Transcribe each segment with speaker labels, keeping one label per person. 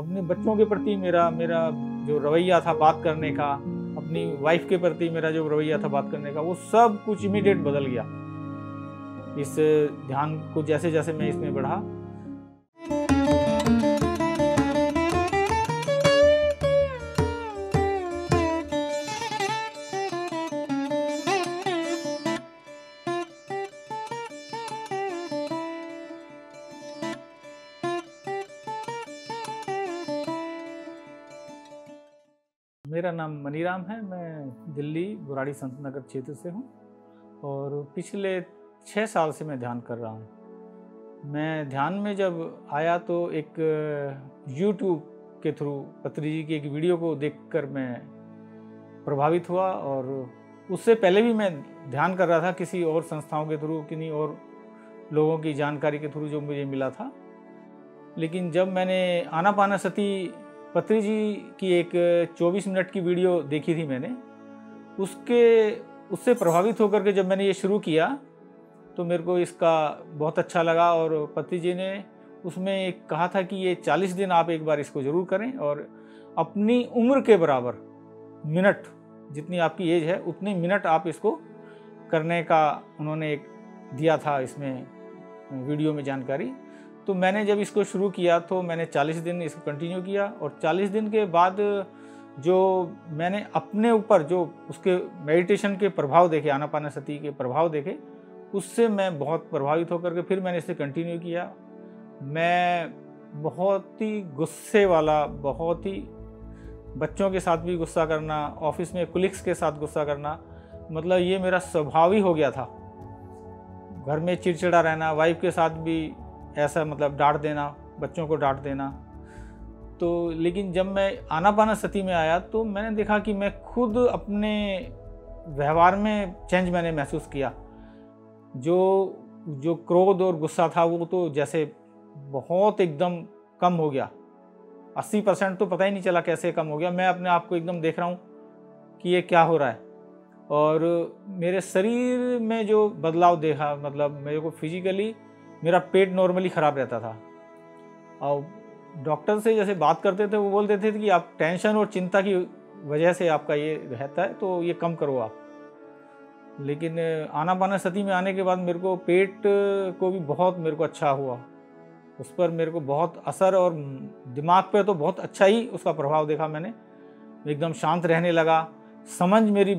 Speaker 1: अपने बच्चों के प्रति मेरा मेरा जो रवैया था बात करने का, अपनी वाइफ के प्रति मेरा जो रवैया था बात करने का, वो सब कुछ इमीडिएट बदल गया इस ध्यान को जैसे जैसे मैं इसमें बढ़ा। मेरा नाम मनीराम है। मैं दिल्ली बुराड़ी संत नगर क्षेत्र से हूँ और पिछले 6 साल से मैं ध्यान कर रहा हूँ। मैं ध्यान में जब आया तो एक YouTube के थ्रू पत्री जी की एक वीडियो को देखकर मैं प्रभावित हुआ, और उससे पहले भी मैं ध्यान कर रहा था किसी और संस्थाओं के थ्रू, किन्हीं और लोगों की जानकारी के थ्रू जो मुझे मिला था। लेकिन जब मैंने आनापानसती पत्री जी की एक 24 मिनट की वीडियो देखी थी मैंने, उससे प्रभावित होकर के जब मैंने ये शुरू किया तो मेरे को इसका बहुत अच्छा लगा। और पत्री जी ने उसमें एक कहा था कि ये 40 दिन आप एक बार इसको ज़रूर करें और अपनी उम्र के बराबर मिनट, जितनी आपकी एज है उतने मिनट आप इसको करने का उन्होंने एक दिया था इसमें वीडियो में जानकारी। तो मैंने जब इसको शुरू किया तो मैंने 40 दिन इसको कंटिन्यू किया, और 40 दिन के बाद जो मैंने अपने ऊपर जो उसके मेडिटेशन के प्रभाव देखे, आनापानसती के प्रभाव देखे, उससे मैं बहुत प्रभावित होकर के फिर मैंने इसे कंटिन्यू किया। मैं बहुत ही गुस्से वाला, बहुत ही बच्चों के साथ भी गुस्सा करना, ऑफिस में कुलीग्स के साथ गुस्सा करना, मतलब ये मेरा स्वभाव ही हो गया था। घर में चिड़चिड़ा रहना, वाइफ के साथ भी ऐसा, मतलब डांट देना, बच्चों को डांट देना। तो लेकिन जब मैं आनापानसती में आया तो मैंने देखा कि मैं खुद अपने व्यवहार में चेंज मैंने महसूस किया। जो क्रोध और गुस्सा था वो तो जैसे बहुत एकदम कम हो गया। 80% तो पता ही नहीं चला कैसे कम हो गया। मैं अपने आप को एकदम देख रहा हूँ कि ये क्या हो रहा है। और मेरे शरीर में जो बदलाव देखा, मतलब मेरे को फिजिकली मेरा पेट नॉर्मली ख़राब रहता था, और डॉक्टर से जैसे बात करते थे वो बोलते थे कि आप टेंशन और चिंता की वजह से आपका ये रहता है, तो ये कम करो आप। लेकिन आनापानसती में आने के बाद मेरे को पेट को भी बहुत मेरे को अच्छा हुआ, उस पर मेरे को बहुत असर, और दिमाग पे तो बहुत अच्छा ही उसका प्रभाव देखा मैंने। एकदम शांत रहने लगा, समझ मेरी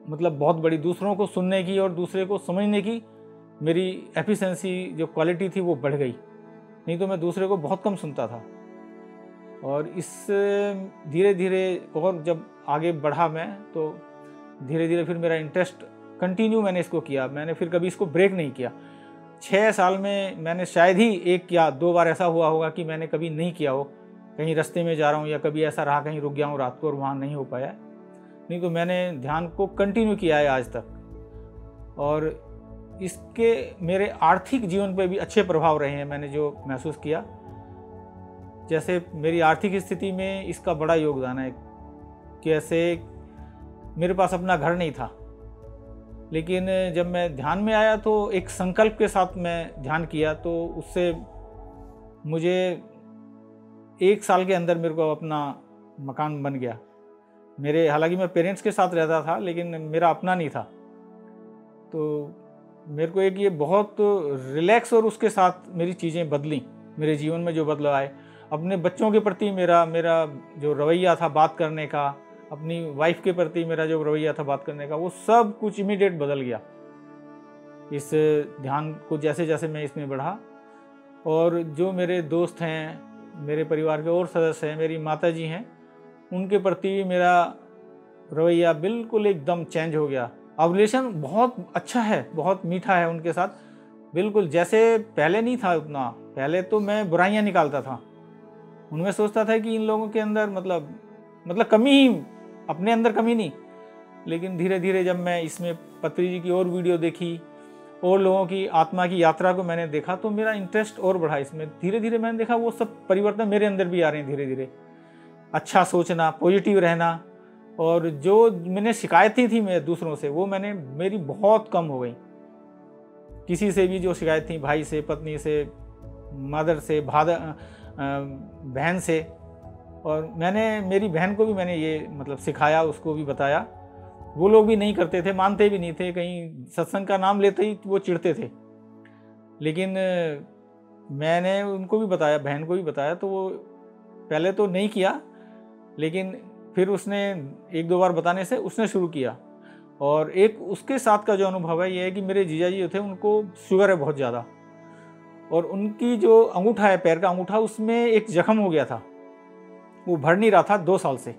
Speaker 1: मतलब बहुत बड़ी, दूसरों को सुनने की और दूसरे को समझने की मेरी एफिशिएंसी जो क्वालिटी थी वो बढ़ गई। नहीं तो मैं दूसरे को बहुत कम सुनता था। और इससे धीरे धीरे और जब आगे बढ़ा मैं, तो धीरे धीरे फिर मेरा इंटरेस्ट कंटिन्यू मैंने इसको किया। मैंने फिर कभी इसको ब्रेक नहीं किया। 6 साल में मैंने शायद ही 1 या 2 बार ऐसा हुआ होगा कि मैंने कभी नहीं किया हो। कहीं रास्ते में जा रहा हूँ या कभी ऐसा रहा कहीं रुक गया हूँ रात को और वहाँ नहीं हो पाया। नहीं तो मैंने ध्यान को कंटिन्यू किया है आज तक। और इसके मेरे आर्थिक जीवन पे भी अच्छे प्रभाव रहे हैं, मैंने जो महसूस किया। जैसे मेरी आर्थिक स्थिति में इसका बड़ा योगदान है। कैसे, मेरे पास अपना घर नहीं था, लेकिन जब मैं ध्यान में आया तो एक संकल्प के साथ मैं ध्यान किया, तो उससे मुझे 1 साल के अंदर मेरे को अपना मकान बन गया। हालांकि मैं पेरेंट्स के साथ रहता था, लेकिन मेरा अपना नहीं था। तो मेरे को एक ये बहुत रिलैक्स, और उसके साथ मेरी चीज़ें बदली, मेरे जीवन में जो बदलाव आए। अपने बच्चों के प्रति मेरा जो रवैया था बात करने का, अपनी वाइफ के प्रति मेरा जो रवैया था बात करने का, वो सब कुछ इमीडिएट बदल गया इस ध्यान को जैसे जैसे मैं इसमें बढ़ा। और जो मेरे दोस्त हैं, मेरे परिवार के और सदस्य हैं, मेरी माता जी हैं, उनके प्रति मेरा रवैया बिल्कुल एकदम चेंज हो गया। अब रिलेशन बहुत अच्छा है, बहुत मीठा है उनके साथ, बिल्कुल जैसे पहले नहीं था उतना। पहले तो मैं बुराइयां निकालता था, उनमें सोचता था कि इन लोगों के अंदर मतलब कमी ही, अपने अंदर कमी नहीं। लेकिन धीरे धीरे जब मैं इसमें पत्री जी की और वीडियो देखी, और लोगों की आत्मा की यात्रा को मैंने देखा, तो मेरा इंटरेस्ट और बढ़ा इसमें। धीरे धीरे मैंने देखा वो सब परिवर्तन मेरे अंदर भी आ रहे हैं धीरे धीरे। अच्छा सोचना, पॉजिटिव रहना, और जो मैंने शिकायतें थी मैं दूसरों से, वो मेरी बहुत कम हो गई। किसी से भी जो शिकायत थी, भाई से, पत्नी से, मदर से, बहन से, और मेरी बहन को भी मैंने ये मतलब सिखाया, उसको भी बताया। वो लोग भी नहीं करते थे, मानते भी नहीं थे, कहीं सत्संग का नाम लेते ही वो चिढ़ते थे। लेकिन मैंने उनको भी बताया, बहन को भी बताया, तो वो पहले तो नहीं किया, लेकिन फिर उसने 1-2 बार बताने से उसने शुरू किया। और एक उसके साथ का जो अनुभव है ये है कि मेरे जीजा जी जो थे उनको शुगर है बहुत ज़्यादा, और उनकी जो अंगूठा है, पैर का अंगूठा, उसमें एक जख्म हो गया था, वो भर नहीं रहा था 2 साल से।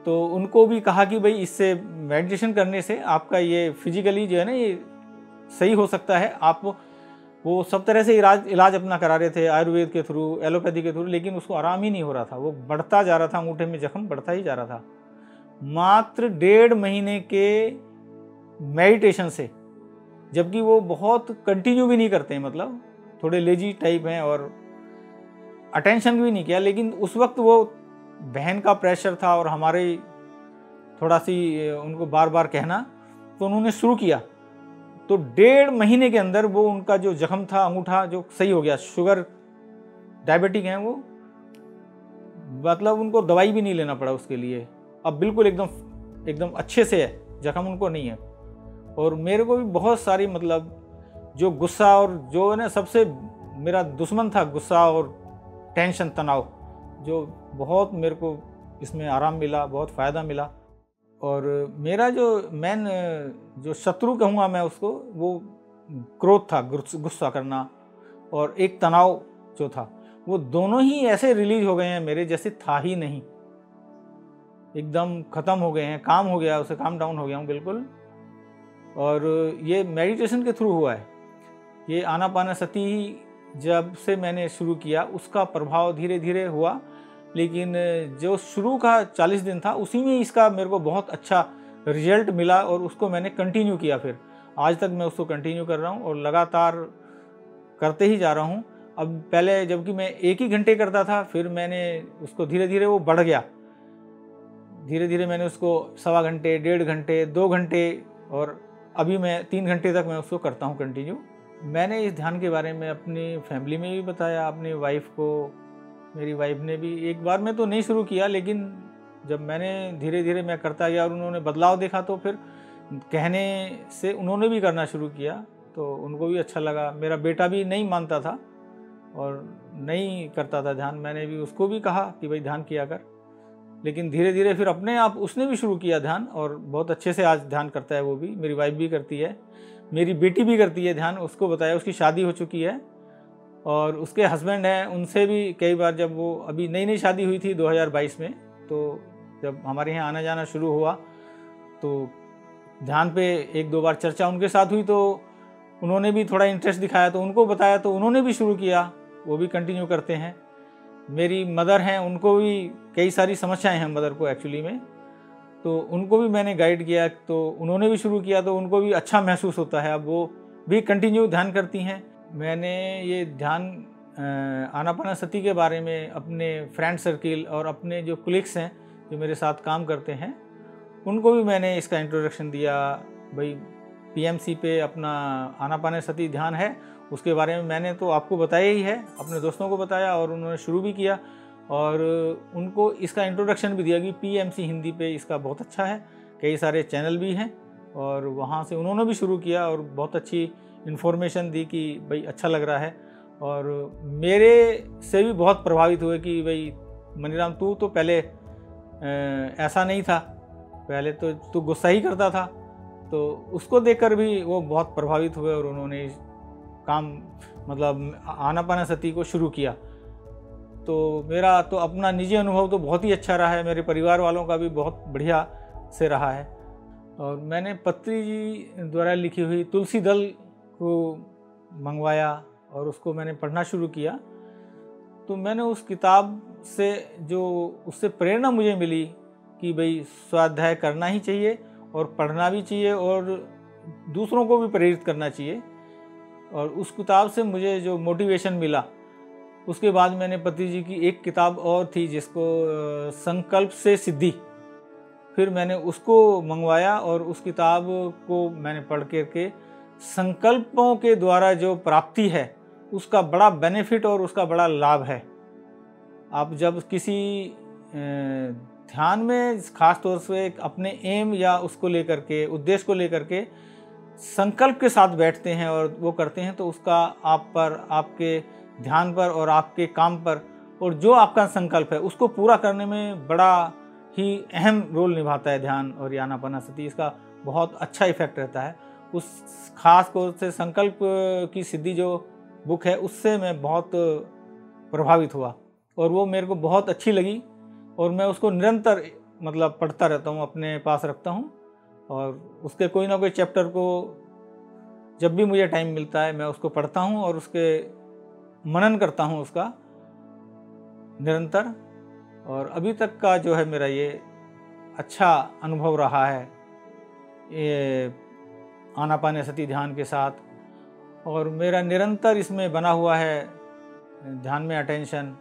Speaker 1: तो उनको भी कहा कि भाई इससे मेडिटेशन करने से आपका ये फिजिकली जो है ना ये सही हो सकता है। आप वो सब तरह से इलाज अपना करा रहे थे, आयुर्वेद के थ्रू, एलोपैथी के थ्रू, लेकिन उसको आराम ही नहीं हो रहा था, वो बढ़ता जा रहा था, अंगूठे में जख्म बढ़ता ही जा रहा था। मात्र 1.5 महीने के मेडिटेशन से, जबकि वो बहुत कंटिन्यू भी नहीं करते हैं, मतलब थोड़े लेजी टाइप हैं और अटेंशन भी नहीं किया, लेकिन उस वक्त वो बहन का प्रेशर था और हमारे थोड़ा सी उनको बार बार कहना, तो उन्होंने शुरू किया। तो 1.5 महीने के अंदर वो उनका जो जख्म था, अंगूठा जो सही हो गया। शुगर डायबिटिक हैं वो, मतलब उनको दवाई भी नहीं लेना पड़ा उसके लिए। अब बिल्कुल एकदम अच्छे से है, जख्म उनको नहीं है। और मेरे को भी बहुत सारी मतलब जो गुस्सा और जो है ना, सबसे मेरा दुश्मन था गुस्सा और टेंशन, तनाव, जो बहुत मेरे को इसमें आराम मिला, बहुत फ़ायदा मिला। और मेरा जो मेन जो शत्रु कहूँगा मैं उसको, वो क्रोध था, गुस्सा करना, और एक तनाव जो था, वो दोनों ही ऐसे रिलीज हो गए हैं मेरे, जैसे था ही नहीं, एकदम ख़त्म हो गए हैं, काम हो गया, उसे काम डाउन हो गया हूँ बिल्कुल। और ये मेडिटेशन के थ्रू हुआ है। ये आनापानसती जब से मैंने शुरू किया उसका प्रभाव धीरे धीरे हुआ, लेकिन जो शुरू का 40 दिन था उसी में इसका मेरे को बहुत अच्छा रिजल्ट मिला, और उसको मैंने कंटिन्यू किया। फिर आज तक मैं उसको कंटिन्यू कर रहा हूँ और लगातार करते ही जा रहा हूँ। अब पहले जबकि मैं 1 ही घंटे करता था, फिर मैंने उसको धीरे धीरे वो बढ़ गया, धीरे धीरे मैंने उसको 1.25 घंटे, 1.5 घंटे, 2 घंटे, और अभी मैं 3 घंटे तक मैं उसको करता हूँ कंटिन्यू। मैंने इस ध्यान के बारे में अपनी फैमिली में भी बताया, अपनी वाइफ को। मेरी वाइफ ने भी एक बार में तो नहीं शुरू किया, लेकिन जब मैंने धीरे धीरे मैं करता गया और उन्होंने बदलाव देखा, तो फिर कहने से उन्होंने भी करना शुरू किया, तो उनको भी अच्छा लगा। मेरा बेटा भी नहीं मानता था और नहीं करता था ध्यान, मैंने भी उसको भी कहा कि भाई ध्यान किया कर, लेकिन धीरे धीरे फिर अपने आप उसने भी शुरू किया ध्यान, और बहुत अच्छे से आज ध्यान करता है वो भी। मेरी वाइफ भी करती है, मेरी बेटी भी करती है ध्यान, उसको बताया, उसकी शादी हो चुकी है, और उसके हस्बैंड हैं, उनसे भी कई बार, जब वो अभी नई नई शादी हुई थी 2022 में, तो जब हमारे यहाँ आना जाना शुरू हुआ तो ध्यान पे 1-2 बार चर्चा उनके साथ हुई, तो उन्होंने भी थोड़ा इंटरेस्ट दिखाया, तो उनको बताया, तो उन्होंने भी शुरू किया, वो भी कंटिन्यू करते हैं। मेरी मदर हैं, उनको भी कई सारी समस्याएं हैं मदर को एक्चुअली में, तो उनको भी मैंने गाइड किया, तो उन्होंने भी शुरू किया, तो उनको भी अच्छा महसूस होता है, अब वो भी कंटिन्यू ध्यान करती हैं। मैंने ये ध्यान आनापानसती के बारे में अपने फ्रेंड सर्किल और अपने जो कोलीग्स हैं जो मेरे साथ काम करते हैं, उनको भी मैंने इसका इंट्रोडक्शन दिया। भाई पीएमसी पे अपना आनापानसती ध्यान है, उसके बारे में मैंने तो आपको बताया ही है, अपने दोस्तों को बताया, और उन्होंने शुरू भी किया, और उनको इसका इंट्रोडक्शन भी दिया कि पीएमसी हिंदी पे इसका बहुत अच्छा है, कई सारे चैनल भी हैं, और वहाँ से उन्होंने भी शुरू किया और बहुत अच्छी इन्फॉर्मेशन दी कि भाई अच्छा लग रहा है। और मेरे से भी बहुत प्रभावित हुए कि भाई मनीराम तू तो पहले ऐसा नहीं था, पहले तो तू गुस्सा ही करता था, तो उसको देखकर भी वो बहुत प्रभावित हुए और उन्होंने काम मतलब आनापानसती को शुरू किया। तो मेरा तो अपना निजी अनुभव तो बहुत ही अच्छा रहा है, मेरे परिवार वालों का भी बहुत बढ़िया से रहा है। और मैंने पत्री जी द्वारा लिखी हुई तुलसी दल को मंगवाया और उसको मैंने पढ़ना शुरू किया, तो मैंने उस किताब से जो उससे प्रेरणा मुझे मिली कि भाई स्वाध्याय करना ही चाहिए और पढ़ना भी चाहिए और दूसरों को भी प्रेरित करना चाहिए। और उस किताब से मुझे जो मोटिवेशन मिला, उसके बाद मैंने पत्री जी की एक किताब और थी जिसको संकल्प से सिद्धि, फिर मैंने उसको मंगवाया और उस किताब को मैंने पढ़ करके संकल्पों के द्वारा जो प्राप्ति है उसका बड़ा बेनिफिट और उसका बड़ा लाभ है। आप जब किसी ध्यान में खास तौर से अपने एम या उसको लेकर के, उद्देश्य को लेकर के संकल्प के साथ बैठते हैं और वो करते हैं, तो उसका आप पर, आपके ध्यान पर और आपके काम पर, और जो आपका संकल्प है उसको पूरा करने में बड़ा ही अहम रोल निभाता है ध्यान और ये आनापानसति। इसका बहुत अच्छा इफेक्ट रहता है। उस खास तौर से संकल्प की सिद्धि जो बुक है उससे मैं बहुत प्रभावित हुआ और वो मेरे को बहुत अच्छी लगी और मैं उसको निरंतर मतलब पढ़ता रहता हूँ, अपने पास रखता हूँ और उसके कोई ना कोई चैप्टर को जब भी मुझे टाइम मिलता है मैं उसको पढ़ता हूँ और उसके मनन करता हूँ उसका निरंतर। और अभी तक का जो है मेरा ये अच्छा अनुभव रहा है ये आनापानसति ध्यान के साथ, और मेरा निरंतर इसमें बना हुआ है ध्यान में अटेंशन,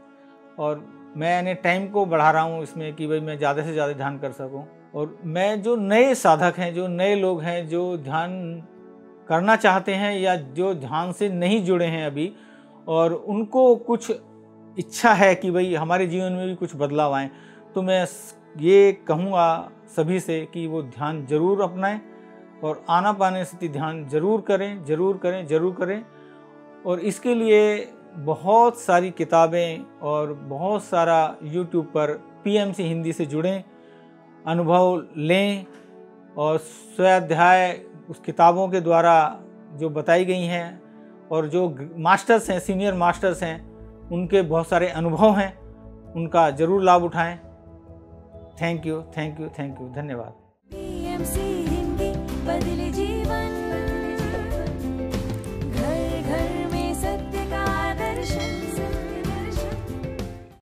Speaker 1: और मैंने टाइम को बढ़ा रहा हूँ इसमें कि भाई मैं ज़्यादा से ज़्यादा ध्यान कर सकूँ। और मैं जो नए साधक हैं, जो नए लोग हैं, जो ध्यान करना चाहते हैं या जो ध्यान से नहीं जुड़े हैं अभी, और उनको कुछ इच्छा है कि भाई हमारे जीवन में भी कुछ बदलाव आए, तो मैं ये कहूँगा सभी से कि वो ध्यान जरूर अपनाएं और आनापानसति ध्यान जरूर करें, जरूर करें, जरूर करें। और इसके लिए बहुत सारी किताबें और बहुत सारा यूट्यूब पर पीएमसी हिंदी से जुड़ें, अनुभव लें और स्वाध्याय उस किताबों के द्वारा जो बताई गई हैं और जो मास्टर्स हैं, सीनियर मास्टर्स हैं, उनके बहुत सारे अनुभव हैं, उनका ज़रूर लाभ उठाएं। Thank you, thank you, thank you, धन्यवाद।